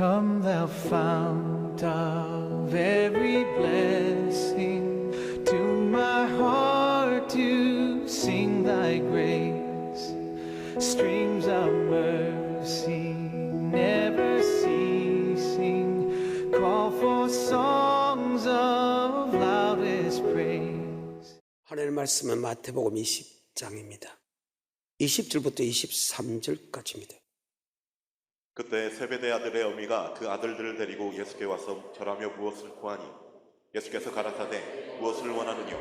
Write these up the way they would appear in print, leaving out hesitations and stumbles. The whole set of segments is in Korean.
Come thou fount of every blessing, to my heart to sing thy grace. Streams of mercy never ceasing, call for songs of loudest praise. 하나님의 말씀은 마태복음 20장입니다. 20절부터 23절까지입니다. 그때 세베대 아들의 어미가 그 아들들을 데리고 예수께 와서 절하며 무엇을 구하니 예수께서 가라사대 무엇을 원하느뇨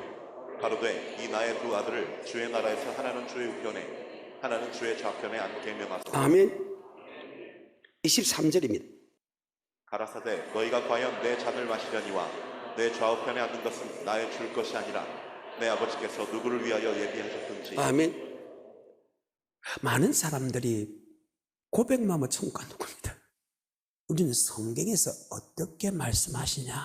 가로되 이 나의 두 아들을 주의 나라에서 하나는 주의 우편에 하나는 주의 좌편에 앉게 명하소서. 아멘. 23절입니다. 가라사대 너희가 과연 내 잔을 마시려니와 내 좌우편에 앉는 것은 나의 줄 것이 아니라 내 아버지께서 누구를 위하여 예비하셨든지. 아멘. 많은 사람들이 고백만 하면 천국 가는 겁니다. 우리는 성경에서 어떻게 말씀하시냐?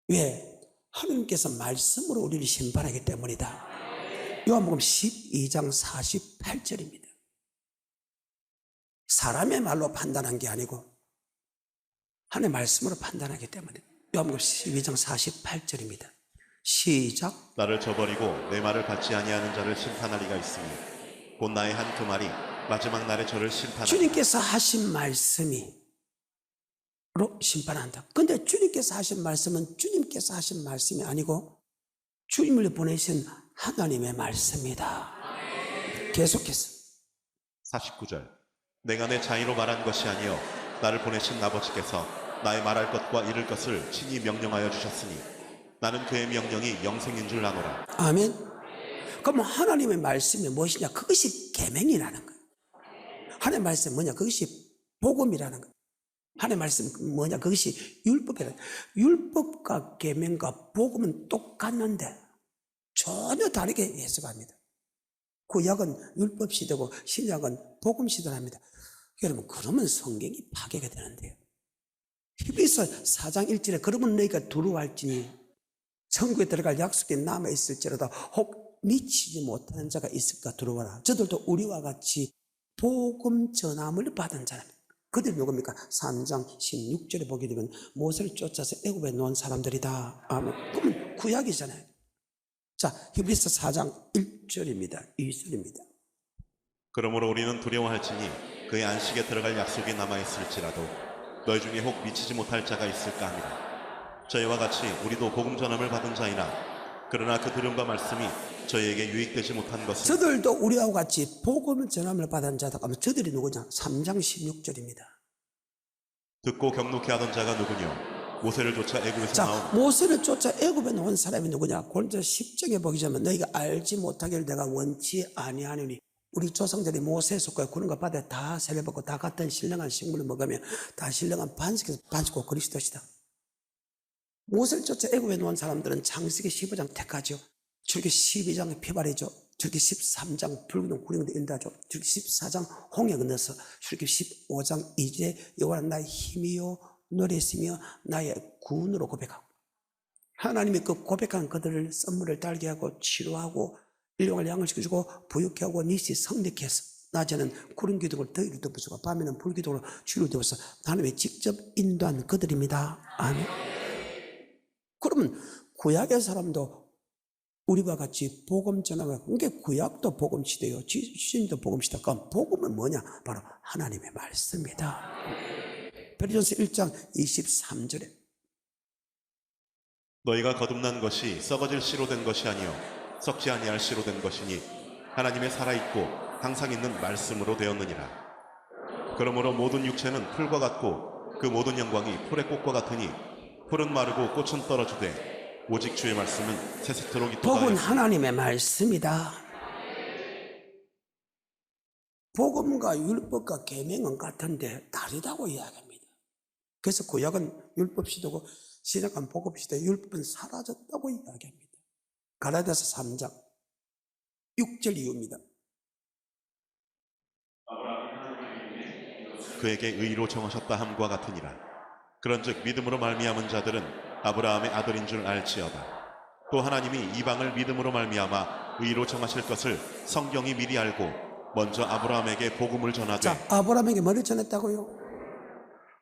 왜? 하나님께서 말씀으로 우리를 심판하기 때문이다. 요한복음 12장 48절입니다. 사람의 말로 판단한 게 아니고 하나님의 말씀으로 판단하기 때문에. 요한복음 12장 48절입니다. 시작. 나를 저버리고 내 말을 받지 아니하는 자를 심판할 이가 있으니 곧 나의 한 그 말이 마지막 날에 저를 심판하리라. 주님께서 하신 말씀이 로 심판한다. 근데 주님께서 하신 말씀은 주님께서 하신 말씀이 아니고 주님을 보내신 하나님의 말씀이다. 계속해서 49절 내가 내 자의로 말한 것이 아니요 나를 보내신 아버지께서 나의 말할 것과 이룰 것을 친히 명령하여 주셨으니 나는 그의 명령이 영생인 줄 아노라. 아멘. 그럼 하나님의 말씀이 무엇이냐? 그것이 계명이라는 거예요. 하나님의 말씀이 뭐냐? 그것이 복음이라는 거예요. 하나님의 말씀이 뭐냐? 그것이 율법이라는 거예요. 율법과 계명과 복음은 똑같는데 전혀 다르게 해석합니다. 구약은 율법 시대고 신약은 복음 시대랍니다. 여러분, 그러면 성경이 파괴가 되는데요. 히브리서 4장 1절에 그러면 너희가 두려워할지니 천국에 들어갈 약속이 남아있을지라도 혹 미치지 못하는 자가 있을까 두려워라. 저들도 우리와 같이 복음 전함을 받은 자랍니다. 그들이 누굽니까? 3장 16절에 보게 되면 모세를 쫓아서 애굽에 놓은 사람들이다. 아멘. 그러면 구약이잖아요. 자, 히브리서 4장 1절입니다. 2절입니다. 그러므로 우리는 두려워할지니 그의 안식에 들어갈 약속이 남아있을지라도 너희 중에 혹 미치지 못할 자가 있을까 합니다. 저희와 같이 우리도 복음 전함을 받은 자이나 그러나 그 들음과 말씀이 저희에게 유익되지 못한 것은 저들도 우리와 같이 복음 전함을 받은 자다. 그러면 저들이 누구냐? 3장 16절입니다. 듣고 경록해 하던 자가 누구뇨? 모세를 쫓아 애굽에서 자, 나온 모세를 쫓아 애굽에 놓은 사람이 누구냐? 고린도서 10장에 보기 전에 너희가 알지 못하기를 내가 원치 아니하노니. 우리 조상들이 모세에 속하여 구름과 바다에 다 세례받고 다 같은 신령한 식물을 먹으며 다 신령한 반석에서 반석고 그리스도시다. 모세를 쫓아 애굽에 놓은 사람들은 창세기 15장 택하죠. 출애굽기 12장 피발이죠. 출애굽기 13장 붉은 구름이 인다죠. 출애굽기 14장 홍해 건너서 출애굽기 15장 2절에 여호와는 나의 힘이요 노래시며 나의 구원으로 고백하고 하나님이 그 고백한 그들을 썸물을 달게 하고 치료하고 일용할 양을 시켜주고 부유케 하고 니시 성립케 해서 낮에는 구름 기둥을 더위를 덮어주고 밤에는 불 기둥으로 주를 덮어서 하나님이 직접 인도한 그들입니다. 아멘. 그러면 구약의 사람도 우리와 같이 복음 전하고, 그게 구약도 복음 시대요, 신도 복음 시대. 그럼 복음은 뭐냐? 바로 하나님의 말씀이다. 베드로전서 1장 23절에 너희가 거듭난 것이 썩어질 씨로 된 것이 아니요 썩지 아니할 씨로 된 것이니 하나님의 살아있고 항상 있는 말씀으로 되었느니라. 그러므로 모든 육체는 풀과 같고 그 모든 영광이 풀의 꽃과 같으니 풀은 마르고 꽃은 떨어지되 오직 주의 말씀은 새새토록 있도다. 복음은 하나님의 말씀이다. 복음과 율법과 계명은 같은데 다르다고 이야기합니다. 그래서 구약은 율법 시대고 신약은 복음 시대, 율법은 사라졌다고 이야기합니다. 갈라디아서 3장 6절 이유입니다. 그에게 의로 정하셨다 함과 같으니라. 그런즉 믿음으로 말미암은 자들은 아브라함의 아들인 줄 알지어다. 또 하나님이 이방을 믿음으로 말미암아 의로 정하실 것을 성경이 미리 알고 먼저 아브라함에게 복음을 전하되 자, 아브라함에게 뭐를 전했다고요?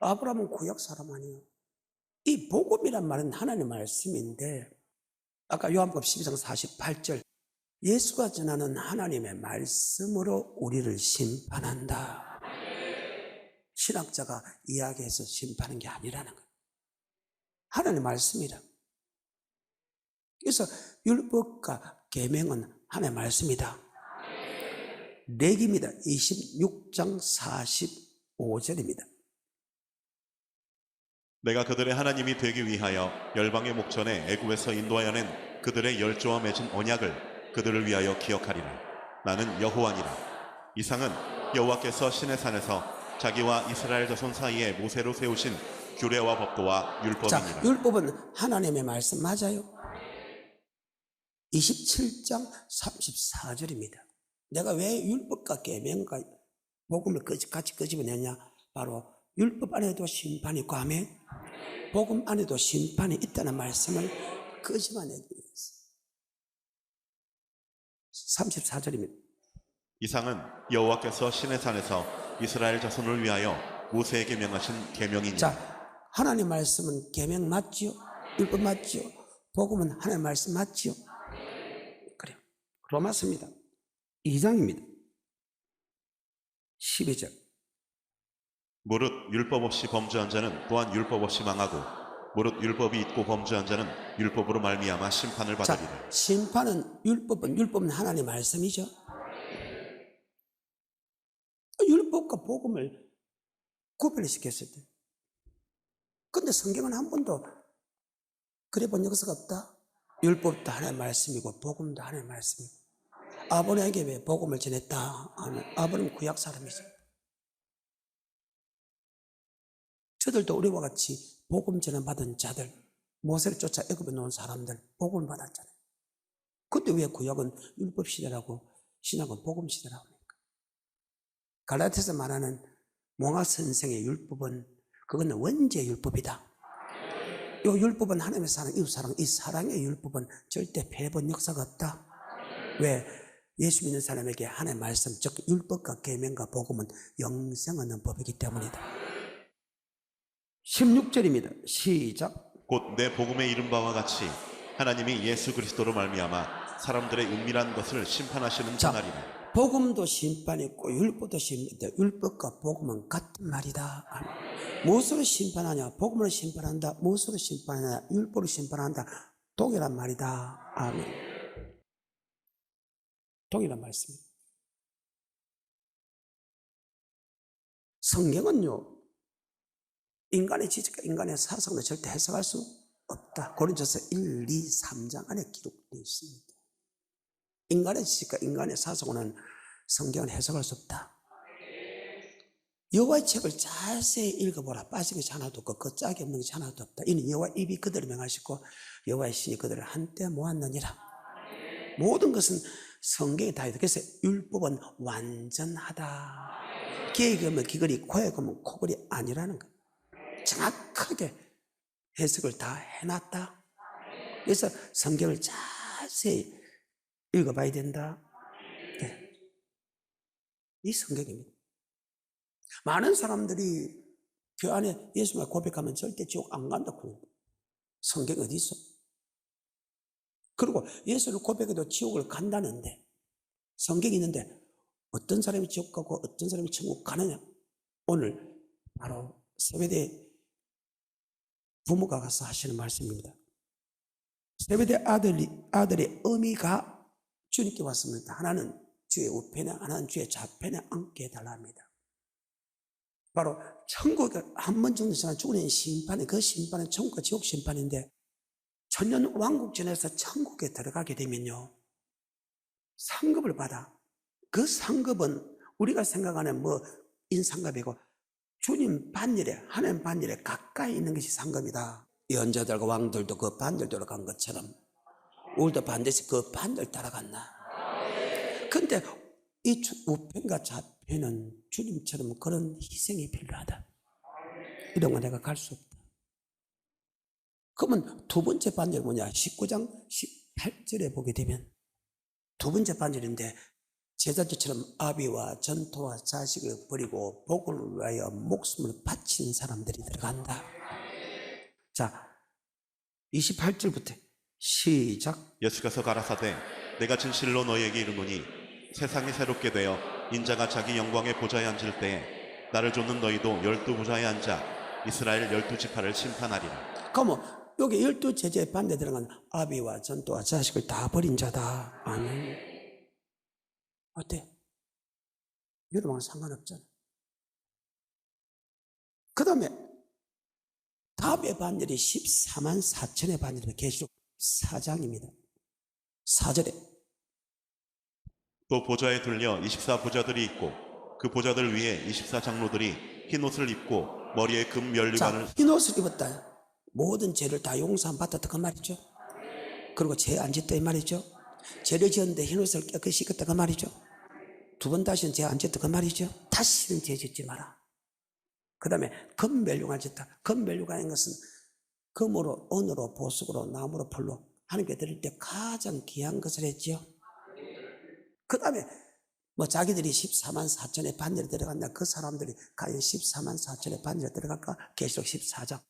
아브라함은 구약 사람 아니에요. 이 복음이란 말은 하나님의 말씀인데 아까 요한복음 12장 48절 예수가 전하는 하나님의 말씀으로 우리를 심판한다. 신학자가 이야기해서 심판하는 게 아니라는 거예요. 하나님의 말씀이라. 그래서 율법과 계명은 하나님의 말씀이다. 레위기입니다. 26장 45절입니다. 내가 그들의 하나님이 되기 위하여 열방의 목전에 애굽에서 인도하여 낸 그들의 열조와 맺은 언약을 그들을 위하여 기억하리라. 나는 여호와니라. 이상은 여호와께서 시내 산에서 자기와 이스라엘 자손 사이에 모세로 세우신 규례와 법도와 율법이니라. 자, 율법은 하나님의 말씀 맞아요. 27장 34절입니다. 내가 왜 율법과 계명과 복음을 같이 끄집어내냐? 바로 율법 안에도 심판이 있고 아멘. 복음 안에도 심판이 있다는 말씀을 끄집어내기 위해서. 34절입니다. 이상은 여호와께서 시내 산에서 이스라엘 자손을 위하여 모세에게 명하신 계명이니라. 자, 하나님 말씀은 계명 맞지요? 율법 맞지요? 복음은 하나님 말씀 맞지요? 그래요. 로마서입니다. 2장입니다. 12절. 무릇 율법 없이 범죄한 자는 또한 율법 없이 망하고 무릇 율법이 있고 범죄한 자는 율법으로 말미암아 심판을 받으리라. 자, 심판은 율법은 하나님 말씀이죠. 율법과 복음을 구별시켰을 때. 근데 성경은 한 번도 그래 본 역사가 없다. 율법도 하나의 말씀이고 복음도 하나의 말씀이고. 아브라함에게 왜 복음을 전했다 하면 아브라함은 구약 사람이죠. 저들도 우리와 같이 복음 전을 받은 자들, 모세를 쫓아 애굽에 놓은 사람들 복음을 받았잖아요. 근데 왜 구약은 율법 시대라고 신약은 복음 시대라고 합니까? 갈라디아서 말하는 몽학 선생의 율법은 그거는 원죄 율법이다. 이 율법은 하나님의 사랑, 이웃 사랑, 이 사랑의 율법은 절대 패본 역사가 없다. 왜? 예수 믿는 사람에게 하나님의 말씀, 즉 율법과 계명과 복음은 영생 얻는 법이기 때문이다. 16절입니다. 시작. 곧 내 복음의 이른 바와 같이 하나님이 예수 그리스도로 말미암아 사람들의 은밀한 것을 심판하시는 자, 그날이라. 복음도 심판이 있고 율법도 심판인데 율법과 복음은 같은 말이다. 무엇으로 심판하냐? 복음으로 심판한다. 무엇으로 심판하냐? 율법으로 심판한다. 동일한 말이다. 아멘. 동일한 말씀입니다. 성경은요, 인간의 지식과 인간의 사상을 절대 해석할 수 없다. 고린도서 1, 2, 3장 안에 기록되어 있습니다. 인간의 지식과 인간의 사상은 성경을 해석할 수 없다. 여호와의 책을 자세히 읽어보라. 빠진 것이 하나도 없고 겉짝이 없는 것이 하나도 없다. 이는 여호와 입이 그들을 명하시고 여호와의 신이 그들을 한때 모았느니라. 모든 것은 성경에 다 있다. 그래서 율법은 완전하다. 귀에 귀면 귀걸이, 코에 귀면 코걸이 아니라는 것. 정확하게 해석을 다 해놨다. 그래서 성경을 자세히 읽어봐야 된다. 네. 이 성경입니다. 많은 사람들이 그 안에 예수만 고백하면 절대 지옥 안 간다고 그럽니다. 성경 어디 있어? 그리고 예수를 고백해도 지옥을 간다는데 성경이 있는데 어떤 사람이 지옥 가고 어떤 사람이 천국 가느냐? 오늘 바로 세베대 부모가 가서 하시는 말씀입니다. 세베대 아들의 어미가 주님께 왔습니다. 하나는 주의 우편에 하나는 주의 좌편에 앉게 해달라 합니다. 바로 천국에 한 번 정도 지나 죽으는 심판이 그 심판은 천국과 지옥 심판인데 천년 왕국전에서 천국에 들어가게 되면요 상급을 받아. 그 상급은 우리가 생각하는 인상급이고 주님 반열에 하나님 반열에 가까이 있는 것이 상급이다. 연자들과 왕들도 그 반들 돌아간 것처럼 우리도 반드시 그 반들 따라갔나. 근데 이 우편과 좌편은 주님처럼 그런 희생이 필요하다. 이런 거 내가 갈 수 없다. 그러면 두 번째 반절 뭐냐? 19장 18절에 보게 되면 두 번째 반절인데 제자들처럼 아비와 전토와 자식을 버리고 복을 위하여 목숨을 바친 사람들이 들어간다. 자, 28절부터 시작. 예수께서 가라사대 내가 진실로 너희에게 이르노니 세상이 새롭게 되어 인자가 자기 영광의 보좌에 앉을 때에 나를 좇는 너희도 12보좌에 앉아 이스라엘 12지파를 심판하리라. 그러면 여기 12제자의 반대 들어간 아비와 전토와 자식을 다 버린 자다. 아멘. 어때? 여러분과 상관없잖아. 그 다음에 답의 반열이 14만 4천의 반열이 계시록 4장입니다. 4절에 또 보좌에 들려 24보좌들이 있고 그 보좌들 위에 24장로들이 흰 옷을 입고 머리에 금 면류관을. 자, 흰 옷을 입었다. 모든 죄를 다 용서함 받았다 그 말이죠. 그리고 죄 안 짓다 이 말이죠. 죄를 지었는데 흰 옷을 깨끗이 입었다 그 말이죠. 두 번 다시는 죄 안 짓다 그 말이죠. 다시는 죄 짓지 마라. 그 다음에 금 면류관을 짓다. 금 면류관인 것은 금으로, 은으로, 보석으로, 나무로, 풀로 하나님께 드릴 때 가장 귀한 것을 했지요. 그 다음에 뭐 자기들이 14만 4천의 반열에 들어간다. 그 사람들이 과연 14만 4천의 반열에 들어갈까? 계시록 14장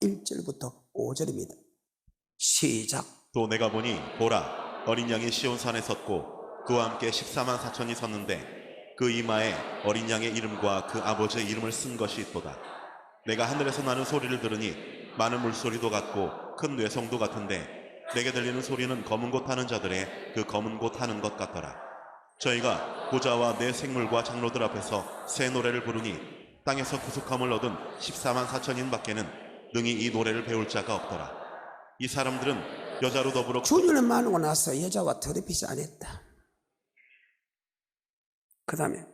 1절부터 5절입니다. 시작. 또 내가 보니 보라 어린 양이 시온산에 섰고 그와 함께 14만 4천이 섰는데 그 이마에 어린 양의 이름과 그 아버지의 이름을 쓴 것이 있도다. 내가 하늘에서 나는 소리를 들으니 많은 물소리도 같고 큰 뇌성도 같은데 내게 들리는 소리는 검은 곳 타는 자들의 그 검은 곳 타는 것 같더라. 저희가 보좌와 내 생물과 장로들 앞에서 새 노래를 부르니 땅에서 구속함을 얻은 14만 4천인 밖에는 능히 이 노래를 배울 자가 없더라. 이 사람들은 여자로 더불어 주님을 만나고 나서 여자와 더럽히지 않았다. 그 다음에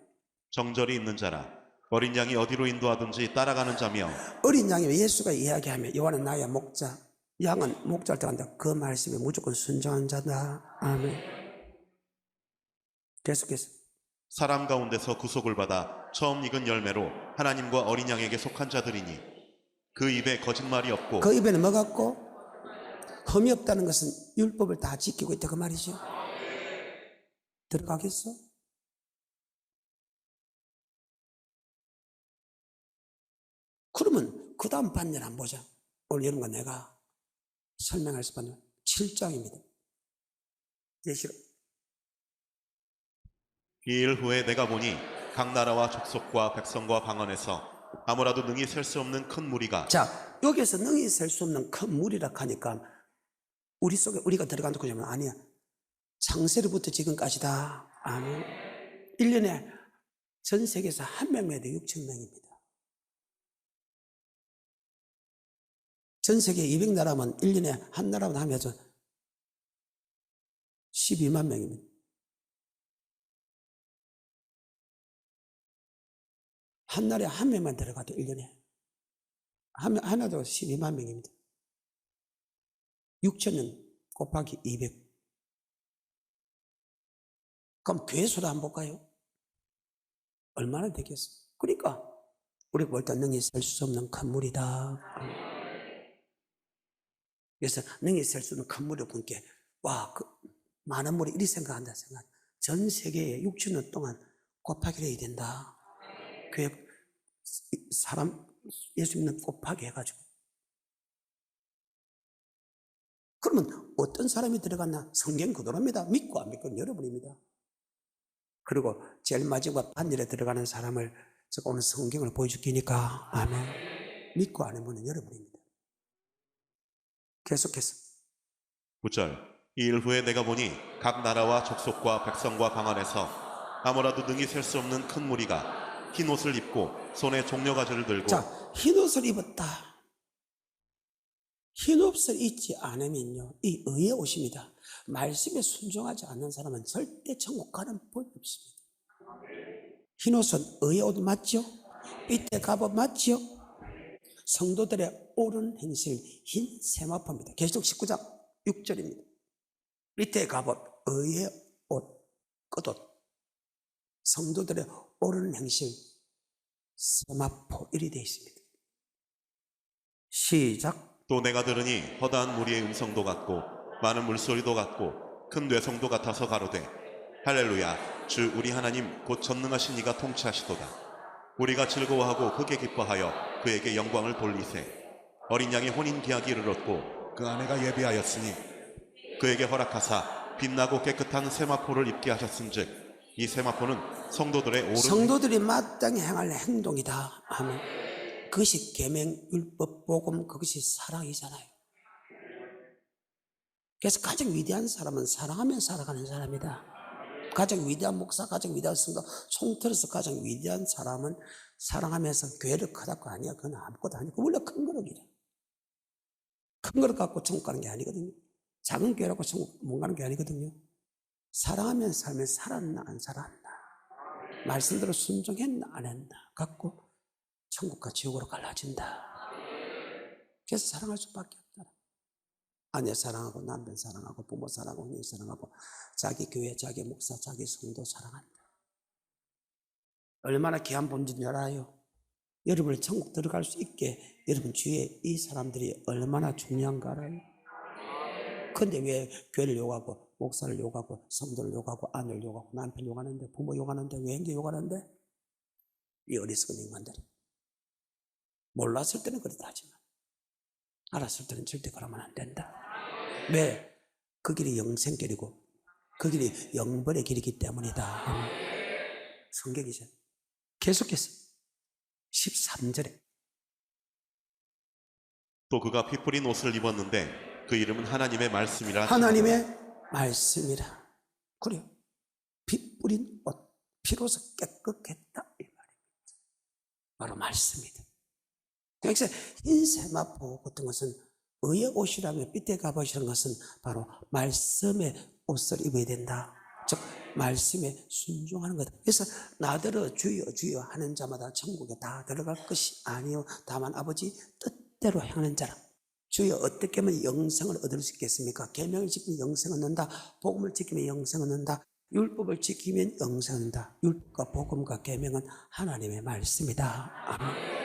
정절이 있는 자라 어린 양이 어디로 인도하든지 따라가는 자며. 어린 양이 예수가 이야기하며 여호와는 나의 목자, 양은 목자를 따른다. 그 말씀에 무조건 순종한 자다. 아멘. 계속해서 사람 가운데서 구속을 받아 처음 익은 열매로 하나님과 어린 양에게 속한 자들이니 그 입에 거짓말이 없고. 그 입에는 뭐가 없고 흠이 없다는 것은 율법을 다 지키고 있다 그 말이죠. 들어가겠어? 그러면 그 다음 반열 한번 보자. 오늘 여러분과 내가 설명할 수 반열 7장입니다. 예시로 이 일 후에 내가 보니 각 나라와 족속과 백성과 방언에서 아무라도 능히 셀 수 없는 큰 무리가. 자, 여기에서 능히 셀 수 없는 큰 무리라 하니까 우리 속에 우리가 들어간다고 하면 아니야. 창세로부터 지금까지다. 아멘. 1년에 전 세계에서 한 명만 해도 6천 명입니다. 전 세계 200나라면 1년에 한 나라만 하면 12만 명입니다. 한 날에 한 명만 들어가도 1년에 하나도 12만 명입니다. 6천년 곱하기 200. 그럼 괴수로 한번 볼까요? 얼마나 되겠어? 그러니까 우리가 볼 때 능히 셀 수 없는 큰 물이다. 그래서 능히 셀 수 없는 큰 물을 보니까 와, 그 많은 물이 이리 생각한다 생각. 전 세계에 6천년 동안 곱하기를 해야 된다. 교회 사람 예수 믿는 곱하기 해가지고. 그러면 어떤 사람이 들어갔나? 성경 그대로입니다. 믿고 안 믿고는 여러분입니다. 그리고 제일 마지막 반열에 들어가는 사람을 제가 오늘 성경을 보여줄게니까 아멘. 믿고 안 믿는 여러분입니다. 계속해서 9절. 이 일 후에 내가 보니 각 나라와 족속과 백성과 방언에서 아무라도 능히 셀 수 없는 큰 무리가 흰 옷을 입고 손에 종려가지를 들고. 자, 흰 옷을 입었다. 흰 옷을 입지 않으면요, 이 의의 옷입니다. 말씀에 순종하지 않는 사람은 절대 천국 가는 법이 없습니다. 흰 옷은 의의 옷 맞죠? 삐때 갑옷 맞죠? 성도들의 옳은 행실, 흰 세마포입니다. 계시록 19장 6절입니다. 삐때 갑옷, 의의 옷, 끝옷. 성도들의 옳은 행실, 세마포 1이 되어 있습니다. 시작. 또 내가 들으니 허다한 무리의 음성도 같고 많은 물소리도 같고 큰 뇌성도 같아서 가로되 할렐루야. 주 우리 하나님 곧 전능하신 이가 통치하시도다. 우리가 즐거워하고 크게 기뻐하여 그에게 영광을 돌리세. 어린 양의 혼인 기약이 이르렀고 그 아내가 예비하였으니 그에게 허락하사 빛나고 깨끗한 세마포를 입게 하셨은즉 이 세마포는 성도들의 옳은 성도들이 마땅히 행할 행동이다. 아멘. 그것이 계명, 율법, 복음, 그것이 사랑이잖아요. 그래서 가장 위대한 사람은 사랑하며 살아가는 사람이다. 가장 위대한 목사, 가장 위대한 성도, 총틀어서 가장 위대한 사람은 사랑하면서 교회를 크다고 아니야. 그건 아무것도 아니고 원래 큰 그릇이래. 큰 그릇 갖고 천국 가는 게 아니거든요. 작은 교회라고 천국 못 가는 게 아니거든요. 사랑하면 살면 살았나 안 살았나, 말씀대로 순종했나 안 했나 갖고 천국과 지옥으로 갈라진다. 그래서 사랑할 수밖에 없다. 아내 사랑하고 남편 사랑하고 부모 사랑하고 언니 사랑하고 자기 교회, 자기 목사, 자기 성도 사랑한다. 얼마나 귀한 본줄 알아요? 여러분이 천국 들어갈 수 있게 여러분 주위에 이 사람들이 얼마나 중요한가 알아요? 근데 왜 교회를 욕하고 목사를 욕하고 성도를 욕하고 아내를 욕하고 남편 욕하는데 부모 욕하는데 왜 행제 욕하는데? 이 어리석은 인간들이 몰랐을 때는 그렇다 하지만 알았을 때는 절대 그러면 안 된다. 왜? 그 길이 영생길이고 그 길이 영벌의 길이기 때문이다. 성경이죠. 계속해서 13절에 또 그가 피 뿌린 옷을 입었는데 그 이름은 하나님의 말씀이라. 하나님의 말씀이라. 그래요. 피 뿌린 옷, 피로서 깨끗했다 이 말입니다. 바로 말씀이다. 그래서 흰 세마포 같은 것은 의의 옷이라면 삐때 갑옷이라는 것은 바로 말씀의 옷을 입어야 된다. 즉 말씀에 순종하는 거다. 그래서 나더러 주여 주여 하는 자마다 천국에 다 들어갈 것이 아니요 다만 아버지 뜻대로 행하는 자라. 주여 어떻게 하면 영생을 얻을 수 있겠습니까? 계명을 지키면 영생을 얻는다. 복음을 지키면 영생을 얻는다. 율법을 지키면 영생을 얻는다. 율법과 복음과 계명은 하나님의 말씀이다. 아멘.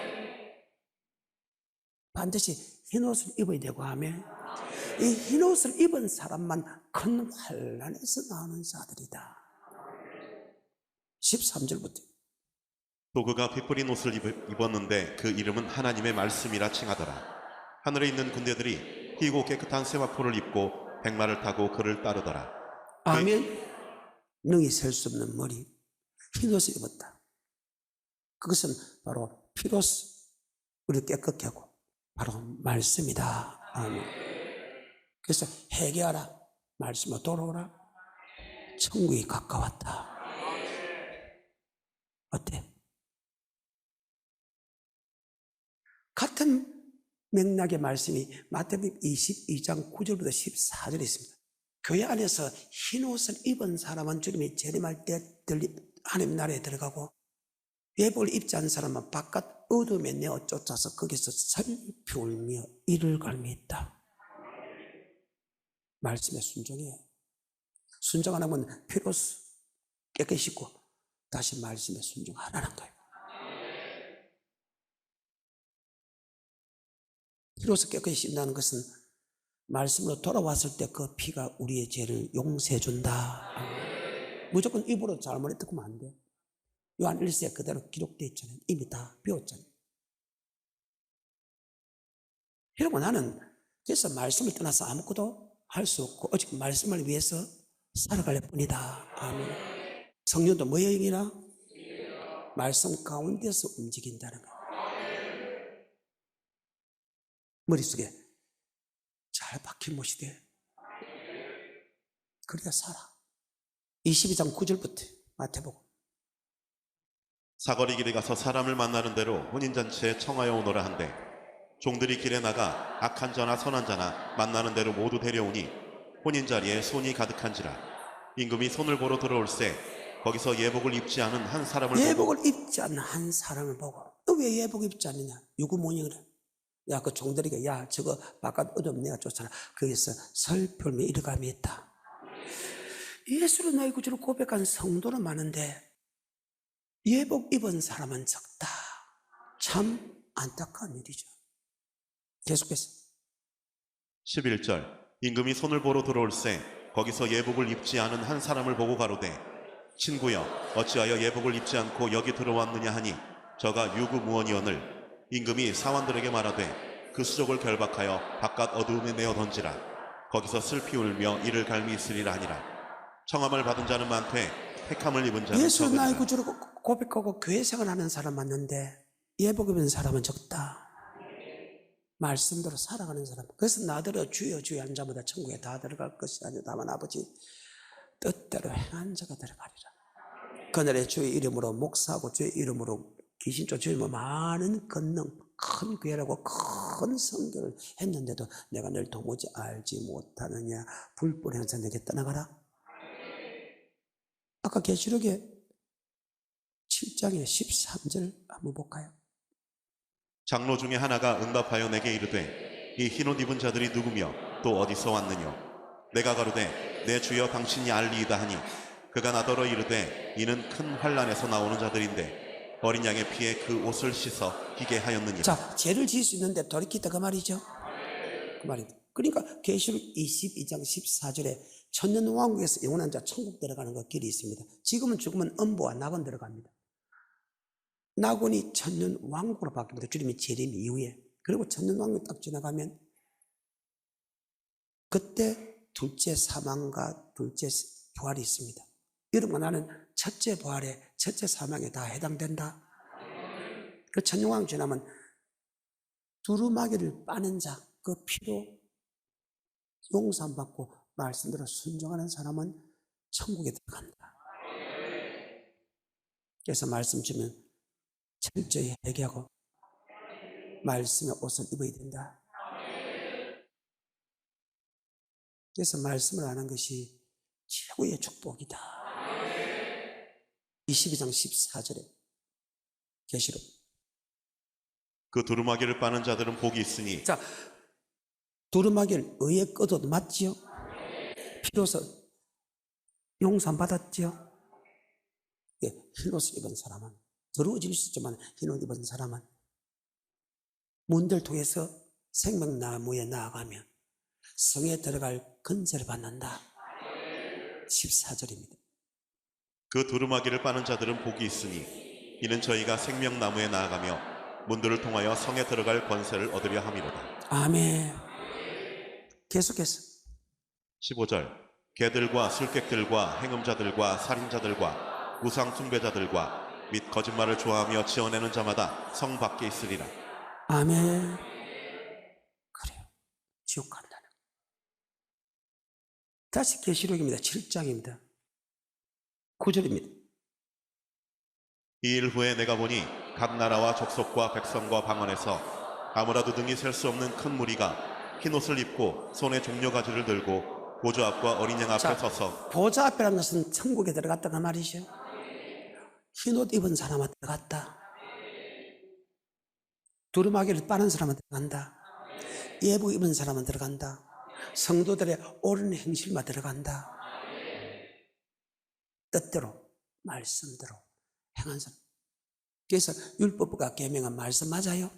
반드시 흰옷을 입어야 되고 하면 이 흰옷을 입은 사람만 큰 환난에서 나오는 자들이다. 13절부터 또 그가 피 뿌린 옷을 입었는데 그 이름은 하나님의 말씀이라 칭하더라. 하늘에 있는 군대들이 희고 깨끗한 세마포를 입고 백마를 타고 그를 따르더라. 아멘. 능히 셀 수 없는 머리 흰옷을 입었다. 그것은 바로 피로서 우리를 깨끗게 하고 바로 말씀이다. 아멘. 그래서 회개하라. 말씀으로 돌아오라. 천국이 가까웠다. 어때? 같은 맥락의 말씀이 마태복음 22장 9절부터 14절에 있습니다. 교회 안에서 흰 옷을 입은 사람은 주님이 재림할 때 하나님 나라에 들어가고 예복을 입지 않은 사람은 바깥 어둠에 내어 쫓아서 거기서 슬피 울며 이를 갈미했다. 말씀에 순종해요. 순종 안 하면 피로서 깨끗이 씻고 다시 말씀에 순종하라는 거예요. 피로서 깨끗이 씻는다는 것은 말씀으로 돌아왔을 때 그 피가 우리의 죄를 용서해 준다. 무조건 입으로 잘못 듣고 안 돼. 요한 1세 그대로 기록되어 있잖아요. 이미 다 배웠잖아요. 여러분 나는 그래서 말씀을 떠나서 아무것도 할 수 없고 오직 말씀을 위해서 살아갈 뿐이다. 아멘. 성령도 뭐의 영이라? 말씀 가운데서 움직인다는 거예요. 머릿속에 잘 박힌 못이 돼. 그래야 살아. 22장 9절부터 마태복음. 사거리 길에 가서 사람을 만나는 대로 혼인잔치에 청하여 오너라 한대 종들이 길에 나가 악한 자나 선한 자나 만나는 대로 모두 데려오니 혼인자리에 손이 가득한지라. 임금이 손을 보러 들어올세 거기서 예복을 입지 않은 한 사람을 예복을 보고 입지 않는 한 사람을 보고 너 왜 예복 입지 않느냐? 유구모닝을 해. 야, 그 종들에게 야 저거 바깥 어둠 내가 쫓아라. 거기서 설풀며 이르감이 있다. 예수를 나의 구주로 고백한 성도는 많은데 예복 입은 사람은 적다. 참 안타까운 일이죠. 계속해서 11절 임금이 손을 보러 들어올세 거기서 예복을 입지 않은 한 사람을 보고 가로되 친구여 어찌하여 예복을 입지 않고 여기 들어왔느냐 하니 저가 유구무원이오늘 임금이 사환들에게 말하되 그 수족을 결박하여 바깥 어두움에 내어 던지라. 거기서 슬피 울며 이를 갈미 있으리라 하니라. 청함을 받은 자는 많되 택함을 입은 자는 예수 나의 적으니라. 구주로 고백하고 교회 생활하는 사람 많는데 예복 입은 사람은 적다. 말씀대로 살아가는 사람. 그래서 나더러 주여 주여 한 자마다 천국에 다 들어갈 것이 아니요 다만 아버지 뜻대로 행한 자가 들어가리라. 그날에 주의 이름으로 목사하고 주의 이름으로 귀신 쫓아 주의 많은 권능 큰 교회라고 큰 선교를 했는데도 내가 널 도무지 알지 못하느냐. 불법의 행사 내게 떠나가라. 아까 계시록에 7장의 13절 한번 볼까요? 장로 중에 하나가 응답하여 내게 이르되 이 흰옷 입은 자들이 누구며 또 어디서 왔느뇨? 내가 가로되 내 주여 당신이 알리이다 하니 그가 나더러 이르되 이는 큰 환난에서 나오는 자들인데 어린 양의 피에 그 옷을 씻어 희게 하였느니라. 자, 죄를 지을 수 있는데 돌이키다 그 말이죠. 그 말입니다. 그러니까 계시록 22장 14절에 천년왕국에서 영원한 자 천국 들어가는 그 길이 있습니다. 지금은 죽으면 음부와 낙원 들어갑니다. 낙원이 천년왕국으로 바뀝니다. 주님이 재림 이후에. 그리고 천년왕국 딱 지나가면 그때 둘째 사망과 둘째 부활이 있습니다. 여러분 나는 첫째 부활에 첫째 사망에 다 해당된다. 그 천년왕국 지나면 두루마기를 빠는 자 그 피로 용서받고 말씀대로 순종하는 사람은 천국에 들어간다. 그래서 말씀 주면 철저히 회개하고 말씀의 옷을 입어야 된다. 그래서 말씀을 아는 것이 최고의 축복이다. 22장 14절에 계시록. 그 두루마기를 빠는 자들은 복이 있으니. 자, 두루마기를 의에 꺼도 맞지요? 피로서 용서받았지요? 흰옷을 입은 사람은 더러워질 수 있지만 흰옷 입은 사람은 문들 통해서 생명나무에 나아가면 성에 들어갈 건설을 받는다. 14절입니다. 그 두루마기를 빠는 자들은 복이 있으니 이는 저희가 생명나무에 나아가며 문들을 통하여 성에 들어갈 권세를 얻으려 함이로다. 아멘. 계속해서 15절 개들과 술객들과 행음자들과 살인자들과 우상 숭배자들과 및 거짓말을 좋아하며 지어내는 자마다 성 밖에 있으리라. 아멘. 그래요. 지옥 간다는. 다시 계시록입니다. 7장입니다. 9절입니다. 이 일 후에 내가 보니 각 나라와 족속과 백성과 방언에서 아무라도 등이 셀 수 없는 큰 무리가 흰옷을 입고 손에 종려가지를 들고 보좌 앞과 어린 양 앞에 서서. 보좌 앞이라는 것은 천국에 들어갔다가 말이죠. 흰옷 입은 사람은 들어갔다. 두루마기를 빠는 사람은 들어간다. 예복 입은 사람은 들어간다. 성도들의 옳은 행실만 들어간다. 뜻대로 말씀대로 행한 사람. 그래서 율법과 계명은 말씀 맞아요.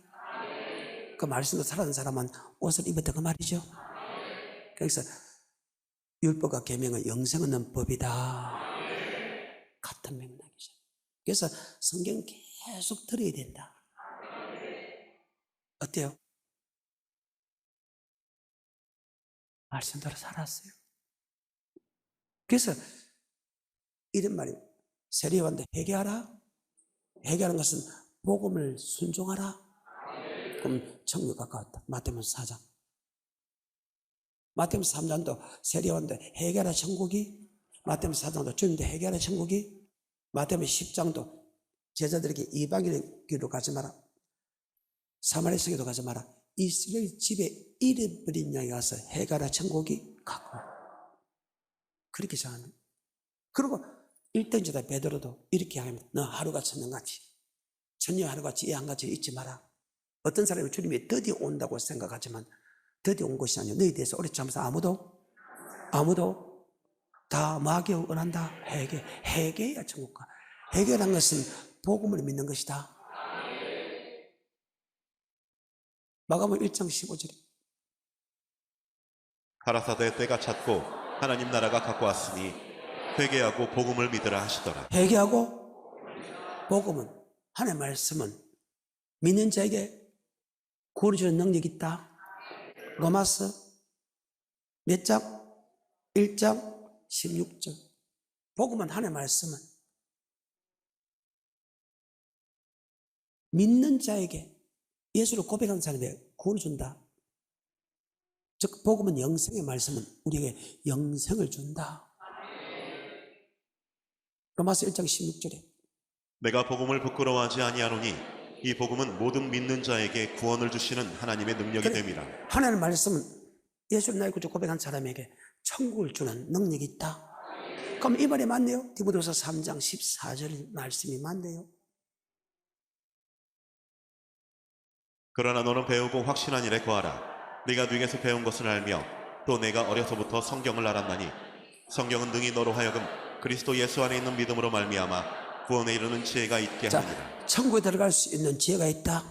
그 말씀도 살아는 사람은 옷을 입었다 그 말이죠. 그래서 율법과 계명은 영생 얻는 법이다. 같은 맥락이죠. 그래서 성경 계속 들어야 된다. 어때요? 말씀대로 살았어요. 그래서 이런 말이에요. 세리요한테 회개하라. 회개하는 것은 복음을 순종하라. 그럼 천국 가까웠다. 마태복음 4장. 마태복음 3장도 세리요한테 회개하라 천국이. 마태복음 4장도 주님도 회개하라 천국이. 마태복음 10장도 제자들에게 이방인의 길로 가지 마라. 사마리아 성에도 가지 마라. 이스라엘 집에 잃어버린 양이 가서 회개하라 천국이 가까워. 그렇게 생각합니다. 그리고 일등지다 베드로도 이렇게 합니다. 너 하루가 천년같이 천년 하루같이 예한같이 잊지 마라. 어떤 사람이 주님이 드디어 온다고 생각하지만 드디어 온 것이 아니라 너희 대해서 오래 참아서 아무도 다 마귀에 원한다. 회개야 천국 가. 회개라는 것은 복음을 믿는 것이다. 마가복음 1장 15절에 가라사대 때가 찼고 하나님 나라가 가까웠으니 회개하고 복음을 믿으라 하시더라. 회개하고 복음은, 하나님의 말씀은 믿는 자에게 구원을 주는 능력이 있다. 로마서 몇 장? 1장 16절. 복음은, 하나님의 말씀은 믿는 자에게, 예수를 고백하는 사람에게 구원을 준다. 즉 복음은, 영생의 말씀은 우리에게 영생을 준다. 로마서 1장 16절에 내가 복음을 부끄러워하지 아니하노니 이 복음은 모든 믿는 자에게 구원을 주시는 하나님의 능력이 됨이라. 하나님의 말씀은 예수를 나의 구주 고백한 사람에게 천국을 주는 능력이 있다. 그럼 이 말이 맞네요. 디모데후서 3장 14절 말씀이 맞네요. 그러나 너는 배우고 확신한 일에 거하라. 네가 네게서 배운 것을 알며 또 내가 어려서부터 성경을 알았나니 성경은 능히 너로 하여금 그리스도 예수 안에 있는 믿음으로 말미암아 구원에 이르는 지혜가 있게 하느니라. 천국에 들어갈 수 있는 지혜가 있다.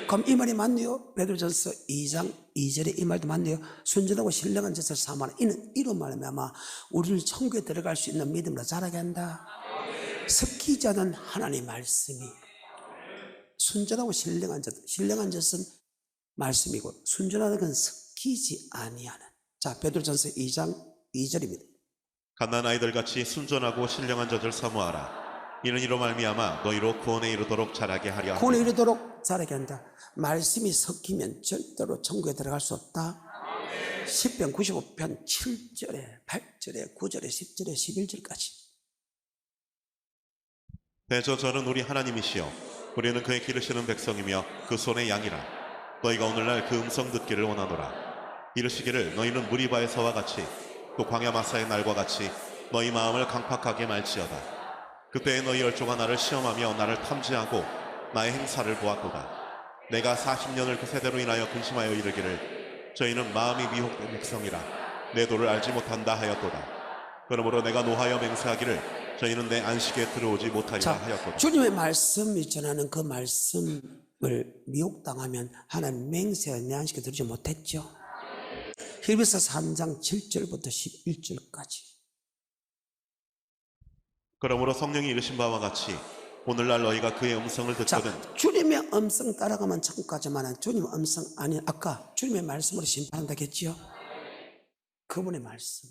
그럼 이 말이 맞네요. 베드로전서 2장 2절에 이 말도 맞네요. 순전하고 신령한 짓을 삼아라. 이는 이런 말이면 우리를 천국에 들어갈 수 있는 믿음으로 자라게 한다. 섞이지 않은 하나님의 말씀이, 순전하고 신령한 짓, 신령한 짓은 말씀이고 순전한 건 섞이지 아니하는. 자, 베드로전서 2장 2절입니다. 갓난 아이들같이 순전하고 신령한 젖을 사모하라. 이는 이로 말미암아 너희로 구원에 이르도록 자라게 하려 구원에 함이라. 이르도록 자라게 한다. 말씀이 섞이면 절대로 천국에 들어갈 수 없다. 시편 95편 7절에 8절에 9절에 10절에 11절까지. 대저 저는 우리 하나님이시여 우리는 그의 기르시는 백성이며 그 손의 양이라. 너희가 오늘날 그 음성 듣기를 원하노라. 이르시기를 너희는 무리바에서와 같이 또 광야 마사의 날과 같이 너희 마음을 강팍하게 말지어다. 그때에 너희 열조가 나를 시험하며 나를 탐지하고 나의 행사를 보았도다. 내가 40년을 그 세대로 인하여 근심하여 이르기를 저희는 마음이 미혹된 백성이라 내 도를 알지 못한다 하였도다. 그러므로 내가 노하여 맹세하기를 저희는 내 안식에 들어오지 못하리라 자, 하였도다. 주님의 말씀이 전하는 그 말씀을 미혹당하면 하나님 맹세하 내 안식에 들지 못했죠. 히브리서 3장 7절부터 11절까지. 그러므로 성령이 이르신 바와 같이 오늘날 너희가 그의 음성을 듣거든. 자, 주님의 음성 따라가면 천국 가지만 주님의 음성 아니, 아까 주님의 말씀으로 심판한다 했지요. 그분의 말씀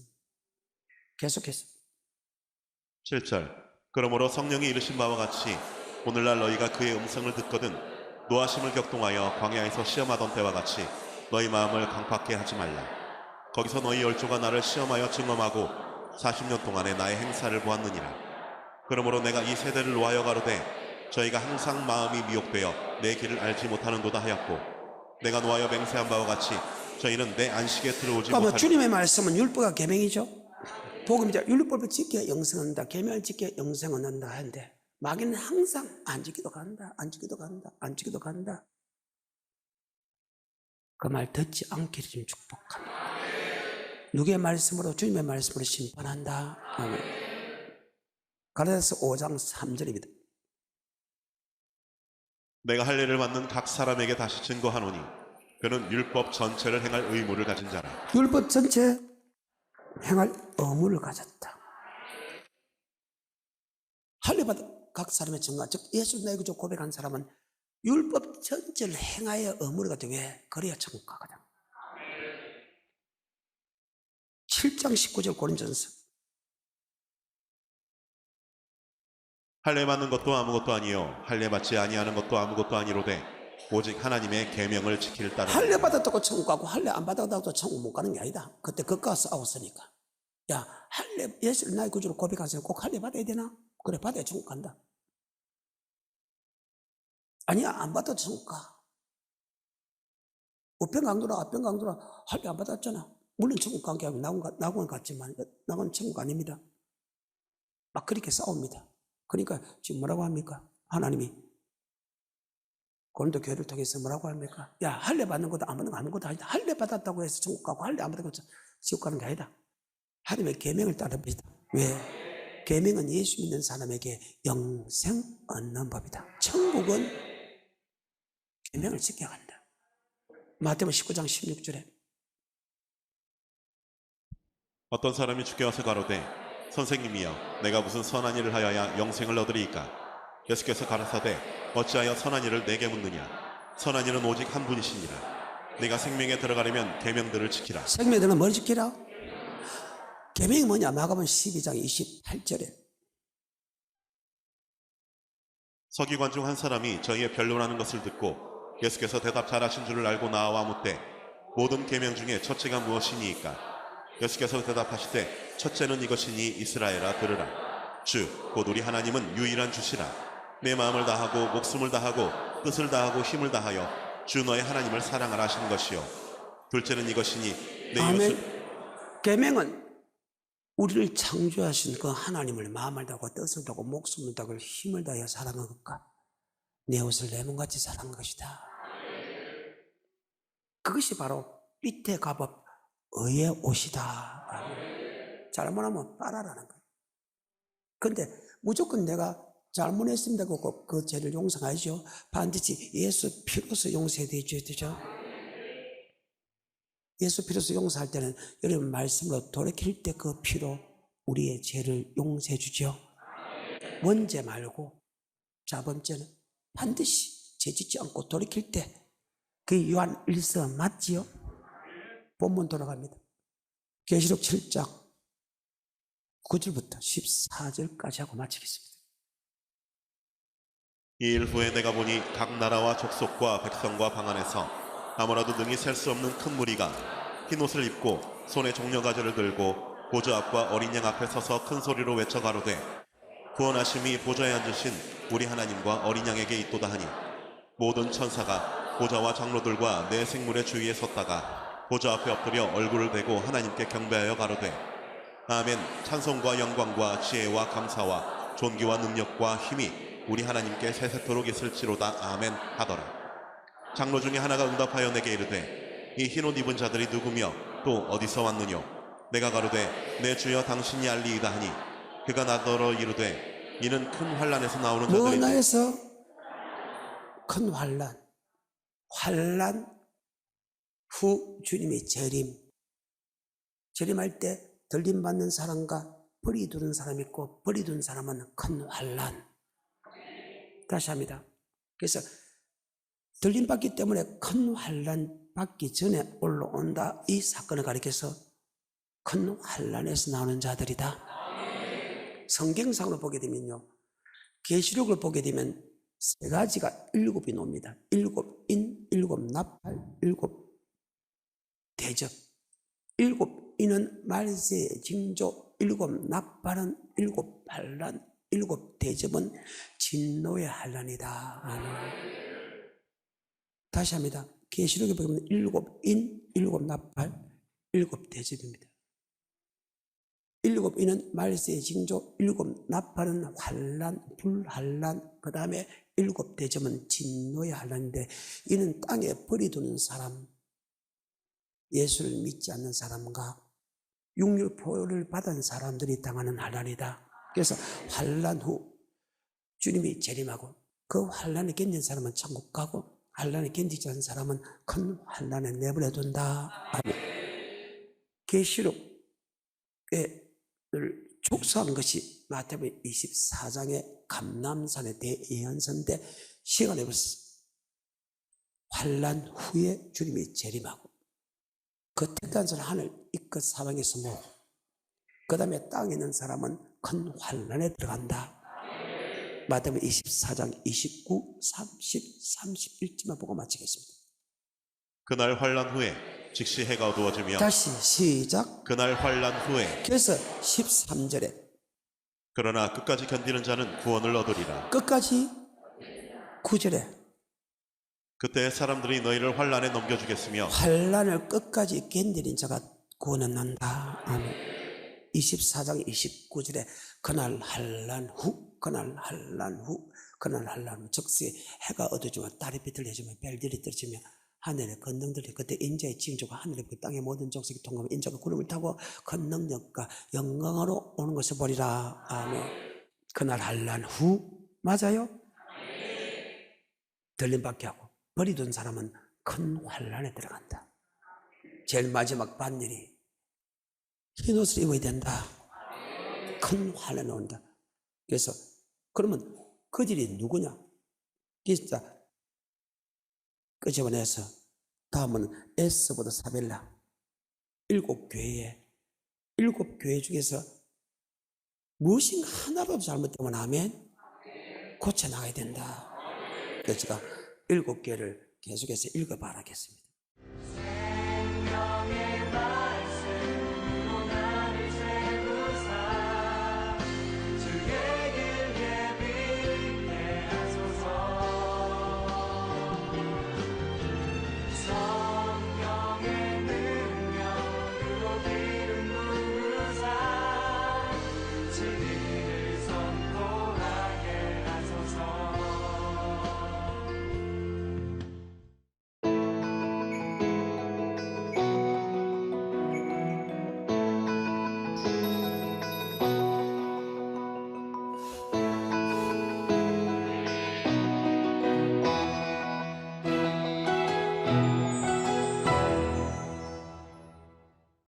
계속해서 7절. 그러므로 성령이 이르신 바와 같이 오늘날 너희가 그의 음성을 듣거든 노하심을 격동하여 광야에서 시험하던 때와 같이 너희 마음을 강팍해 하지 말라. 거기서 너희 열조가 나를 시험하여 증언하고 40년 동안에 나의 행사를 보았느니라. 그러므로 내가 이 세대를 노하여 가로되 저희가 항상 마음이 미혹되어 내 길을 알지 못하는도다 하였고 내가 노하여 맹세한 바와 같이 저희는 내 안식에 들어오지 그러면 못하리라. 주님의 말씀은 율법과 계명이죠. 복음이죠. 율법을 지켜야 영생을 얻는다, 계명을 지켜야 영생을 얻는다 하는데 마귀는 항상 안 지키도 간다, 안 지키도 간다, 안 지키도 간다. 그 말 듣지 않기를 좀 축복합니다. 누구의 말씀으로? 주님의 말씀으로 심판한다. 아멘. 갈라디아서 5장 3절입니다. 내가 할례를 받는 각 사람에게 다시 증거하노니 그는 율법 전체를 행할 의무를 가진 자라. 율법 전체 행할 의무를 가졌다. 할례받은 각 사람의 증거, 즉 예수 나의 구주 고백한 사람은 율법 전체를 행하여 의무를 가져. 왜? 그래야 천국 가거든. 7장 19절 고린전서. 할례 받는 것도 아무것도 아니요 할례 받지 아니하는 것도 아무것도 아니로되 오직 하나님의 계명을 지킬 따름. 할례 받았다고 천국 가고 할례 안 받았다고 천국 못 가는 게 아니다. 그때 그것과 싸웠으니까. 야, 할례 예수를 나의 구주로 고백하세요. 꼭 할례 받아야 되나? 그래, 받아야 천국 간다. 아니야, 안 받아도 천국 가. 우편 강도라 앞편 강도라 할례 안 받았잖아. 물론 천국 간게 아니고 낙원 갔지만 낙원 천국 아닙니다. 막 그렇게 싸웁니다. 그러니까 지금 뭐라고 합니까? 하나님이 고린도 교회를 통해서 뭐라고 합니까? 야, 할례 받는 것도 안 받는 거 아무것도 아니다. 할례 받았다고 해서 천국 가고 할례 안 받은 거 지옥 가는 게 아니다. 하나님의 계명을 따릅니다. 왜? 계명은 예수 믿는 사람에게 영생 얻는 법이다. 천국은 계명을 지켜야 한다. 마태복음 19장 16절에 어떤 사람이 주께 와서 가로되 선생님이여 내가 무슨 선한 일을 하여야 영생을 얻으리이까? 예수께서 가라사대 어찌하여 선한 일을 내게 묻느냐? 선한 일은 오직 한 분이시니라. 네가 생명에 들어가려면 계명들을 지키라. 생명들은 뭘 지키라? 계명이 뭐냐? 마가복음 12장 28절에 서기관 중 한 사람이 저희의 변론하는 것을 듣고 예수께서 대답 잘하신 줄을 알고 나와 묻되 모든 계명 중에 첫째가 무엇이니이까? 예수께서 대답하시되 첫째는 이것이니 이스라엘아 들으라. 주 곧 우리 하나님은 유일한 주시라. 내 마음을 다하고 목숨을 다하고 뜻을 다하고 힘을 다하여 주 너의 하나님을 사랑하라 하신 것이요. 둘째는 이것이니 내 아멘. 이웃을 계명은 우리를 창조하신 그 하나님을 마음을 다하고 뜻을 다하고 목숨을 다하고 힘을 다하여 사랑한 것과 내 옷을 내 몸같이 사랑한 것이다. 그것이 바로 삐태 값업 의의 옷이다. 잘못하면 빨아라는 거예요. 그런데 무조건 내가 잘못했습니다 고 그 죄를 용서하죠. 반드시 예수 피로서 용서해 되죠. 예수 피로서 용서할 때는 여러분 말씀으로 돌이킬 때 그 피로 우리의 죄를 용서해 주죠. 원죄 말고 자범죄는 반드시 죄짓지 않고 돌이킬 때 그 요한 1서 맞지요? 본문 돌아갑니다. 계시록 7장 9절부터 14절까지 하고 마치겠습니다. 이 일 후에 내가 보니 각 나라와 족속과 백성과 방 안에서 아무라도 능히 셀 수 없는 큰 무리가 흰 옷을 입고 손에 종려가지를 들고 보좌 앞과 어린 양 앞에 서서 큰 소리로 외쳐 가로되 구원하심이 보좌에 앉으신 우리 하나님과 어린 양에게 있도다 하니 모든 천사가 보좌와 장로들과 내 생물의 주위에 섰다가 보좌 앞에 엎드려 얼굴을 대고 하나님께 경배하여 가로되 아멘. 찬송과 영광과 지혜와 감사와 존귀와 능력과 힘이 우리 하나님께 세세토록 있을지로다. 아멘 하더라. 장로 중에 하나가 응답하여 내게 이르되 이 흰옷 입은 자들이 누구며 또 어디서 왔느뇨? 내가 가로되 내 주여 당신이 알리이다 하니 그가 나더러 이르되 이는 큰 환란에서 나오는 자들인데 뭐나에서 큰 환란 후 주님의 재림할 때 들림받는 사람과 벌이 두는 사람이 있고 벌이 두는 사람은 큰 환란. 다시 합니다. 그래서 들림받기 때문에 큰 환란 받기 전에 올라온다. 이 사건을 가리켜서 큰 환란에서 나오는 자들이다. 성경상으로 보게 되면요, 계시록을 보게 되면 세 가지가 일곱이 나옵니다. 일곱 인, 일곱 나팔, 일곱 대접. 일곱 인은 말세의 징조, 일곱 나팔은 일곱 환란, 일곱 대접은 진노의 환란이다. 다시 합니다. 계시록에 보면 일곱 인, 일곱 나팔, 일곱 대접입니다. 일곱 인은 말세의 징조, 일곱 나팔은 환란, 불환란, 그 다음에 일곱 대접은 진노의 환란인데 이는 땅에 버리두는 사람, 예수를 믿지 않는 사람과 육류포를 받은 사람들이 당하는 환란이다. 그래서 환란 후 주님이 재림하고 그 환란을 견딘 사람은 천국 가고 환란을 견디지 않는 사람은 큰 환란에 내버려 둔다. 계시록을 촉수한 것이 마태복음 24장의 감람산에 대예언서인데 시간에 벌써 환란 후에 주님이 재림하고 그 택한 자를 하늘 이끝 사방에서 모으고 그 다음에 땅에 있는 사람은 큰 환란에 들어간다. 마태복음 24장 29, 30, 31절만 보고 마치겠습니다. 그날 환란 후에 즉시 해가 어두워지며 다시 시작. 그날 환란 후에 그래서 13절에 그러나 끝까지 견디는 자는 구원을 얻으리라. 끝까지 9절에 그때 사람들이 너희를 환란에 넘겨주겠으며 환란을 끝까지 견디는 자가 구원을 얻는다. 아멘. 24장 29절에 그날 환란 후, 그날 환란 후, 그날 환란 후. 즉시 해가 어두워지면 달이 비틀려지면 별들이 떨어지며 하늘의 권능들이 그때 인자의 징조가 하늘의 땅의 모든 족속이 통하며 인자가 구름을 타고 그 능력과 영광으로 오는 것을 보리라. 아멘. 그날 환란 후 맞아요? 들림받게 하고 버리던 사람은 큰 환란에 들어간다. 제일 마지막 반일이 흰 옷을 입어야 된다. 큰 환란이 온다. 그래서 그러면 그들이 누구냐? 진짜 끄집어내서 다음은 에스보드 사벨라 7 교회 중에서 무엇인가 하나라도 잘못되면 아멘 고쳐 나가야 된다. 그래서 제가 7개를 계속해서 읽어봐라겠습니다.